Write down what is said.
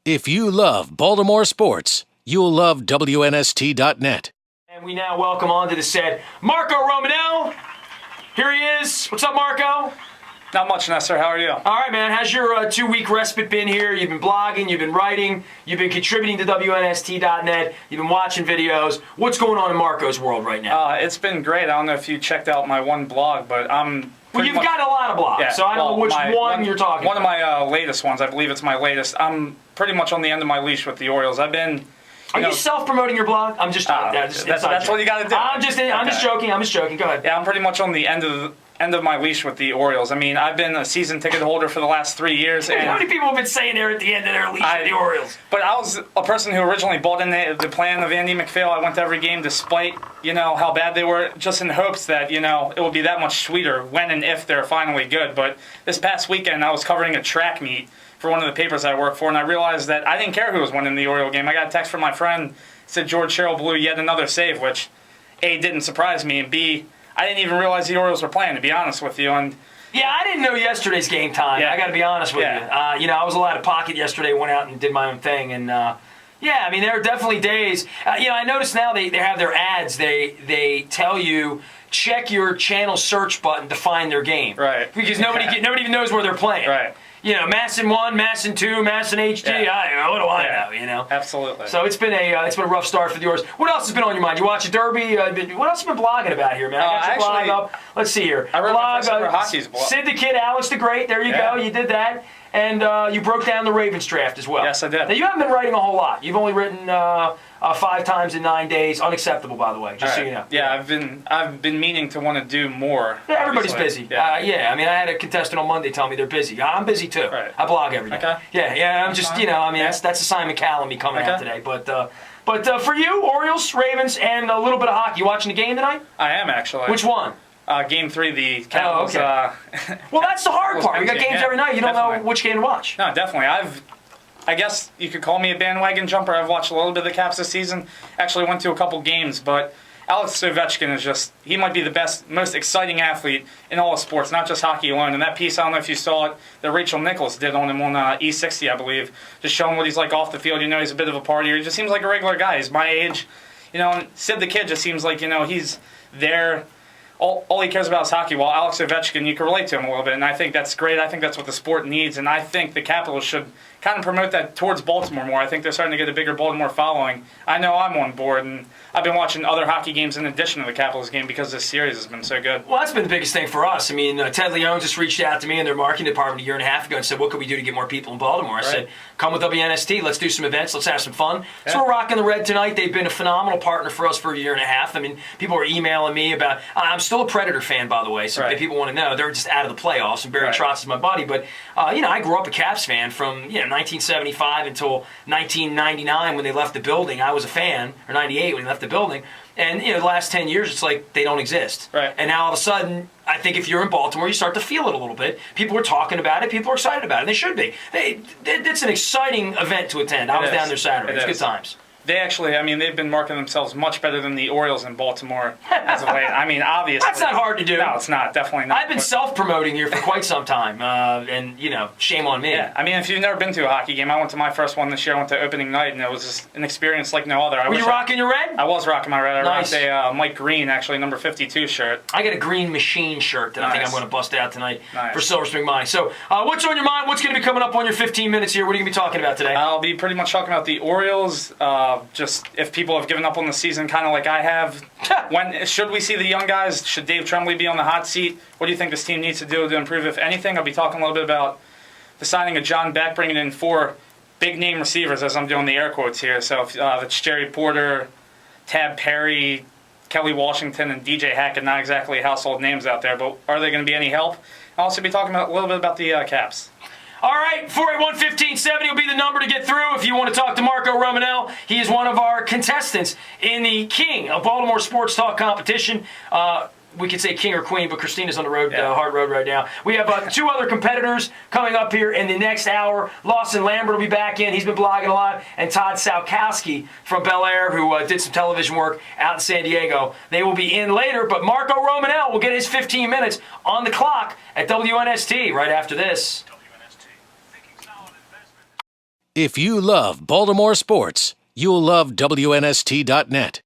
If you love Baltimore sports, you'll love WNST.net. And we now welcome onto the set Marco Romanell. Here he is. What's up, Marco? Not much, Nestor. How are you? All right, man. How's your 2-week respite been here? You've been blogging, you've been writing, you've been contributing to WNST.net, you've been watching videos. What's going on in Marco's world right now? It's been great. I don't know if you checked out my one blog, but I'm... Well, you've got a lot of blogs, yeah, so I don't know which one you're talking about. One of my latest ones, I believe it's my latest. I'm pretty much on the end of my leash with the Orioles. I've been... Are you self-promoting your blog? I'm just... that's what you got to do. I'm just joking. Go ahead. Yeah, I'm pretty much on the end of my leash with the Orioles. I mean, I've been a season ticket holder for the last 3 years. And how many people have been saying they're at the end of their leash with the Orioles? But I was a person who originally bought in the plan of Andy McPhail. I went to every game despite, how bad they were, just in hopes that, it would be that much sweeter when and if they're finally good. But this past weekend, I was covering a track meet for one of the papers I work for, and I realized that I didn't care who was winning the Oriole game. I got a text from my friend, said George Sherrill blew yet another save, which, A, didn't surprise me, and B, I didn't even realize the Orioles were playing, to be honest with you. And yeah, I didn't know yesterday's game time. Yeah. I got to be honest with you. I was a lot of pocket yesterday, went out and did my own thing. And, yeah, I mean, there are definitely days. I notice now they have their ads. They tell you, check your channel search button to find their game. Right. Because nobody even knows where they're playing. Right. Masson 1, Masson 2, Masson HD. Yeah. What do I know? Absolutely. So it's been a rough start for the Orioles. What else has been on your mind? You watch a Derby? What else have you been blogging about here, man? I got your blog up. Let's see here. I wrote my first ever hockey's blog. Sid the Kid, Alex the Great. There you go. You did that. And you broke down the Ravens draft as well. Yes, I did. Now, you haven't been writing a whole lot. You've only written 5 times in 9 days. Unacceptable, by the way, just so you know. Yeah, I've been meaning to want to do more. Yeah, everybody's busy. I had a contestant on Monday tell me they're busy. I'm busy too. Right. I blog every day. Okay. Yeah, I'm just, that's a Simon Callamy coming out today. But for you, Orioles, Ravens, and a little bit of hockey. You watching the game tonight? I am, actually. Which one? Game 3, the Capitals. Oh, okay. Well, that's the hard part. We got games every night. You don't know which game to watch. No, definitely. I guess you could call me a bandwagon jumper. I've watched a little bit of the Caps this season. Actually went to a couple games, but Alex Ovechkin is he might be the best, most exciting athlete in all of sports, not just hockey alone. And that piece, I don't know if you saw it, that Rachel Nichols did on him on E60, I believe, just showing what he's like off the field. He's a bit of a partier. He just seems like a regular guy. He's my age. And Sid the Kid just seems like, he's there. All he cares about is hockey, while Alex Ovechkin, you can relate to him a little bit, and I think that's great. I think that's what the sport needs, and I think the Capitals should kind of promote that towards Baltimore more. I think they're starting to get a bigger Baltimore following. I know I'm on board, and I've been watching other hockey games in addition to the Capitals game because this series has been so good. Well, that's been the biggest thing for us. I mean, Ted Leone just reached out to me in their marketing department a year and a half ago and said, what can we do to get more people in Baltimore? I said, come with WNST. Let's do some events. Let's have some fun. Yeah. So we're rocking the red tonight. They've been a phenomenal partner for us for a year and a half. I mean, people are emailing me about – I'm still a Predator fan, by the way, so if people want to know. They're just out of the playoffs, and Barry Trotz is my buddy. But, I grew up a Caps fan from 1975 until 1999 when they left the building. I was a fan, or 98 when they left the building. And, the last 10 years, it's like they don't exist. Right. And now all of a sudden, I think if you're in Baltimore, you start to feel it a little bit. People are talking about it. People are excited about it. And they should be. It's an exciting event to attend. I was down there Saturday. It's good times. They actually, they've been marketing themselves much better than the Orioles in Baltimore as of late. Obviously. That's not hard to do. No, it's not. Definitely not. I've been self-promoting here for quite some time, and, shame on me. Yeah, if you've never been to a hockey game, I went to my first one this year. I went to opening night, and it was just an experience like no other. Were you rocking your red? I was rocking my red. I rocked a Mike Green, actually, number 52 shirt. I got a Green Machine shirt that I think I'm going to bust out tonight for Silver Spring Money. So, what's on your mind? What's going to be coming up on your 15 minutes here? What are you going to be talking about today? I'll be pretty much talking about the Orioles, just if people have given up on the season kind of like I have. Should we see the young guys? Should Dave Tremblay be on the hot seat? What do you think this team needs to do to improve, if anything? I'll be talking a little bit about the signing of John Beck, bringing in 4 big-name receivers, as I'm doing the air quotes here. So it's Jerry Porter, Tab Perry, Kelly Washington, and DJ Hackett. Not exactly household names out there, but are they going to be any help? I'll also be talking a little bit about the Caps. All right, 481-1570 will be the number to get through if you want to talk to Marco Romanell. He is one of our contestants in the King of Baltimore Sports Talk competition. We could say king or queen, but Christina's on the road, hard road right now. We have 2 other competitors coming up here in the next hour. Lawson Lambert will be back in. He's been blogging a lot. And Todd Salkowski from Bel Air, who did some television work out in San Diego. They will be in later, but Marco Romanell will get his 15 minutes on the clock at WNST right after this. If you love Baltimore sports, you'll love WNST.net.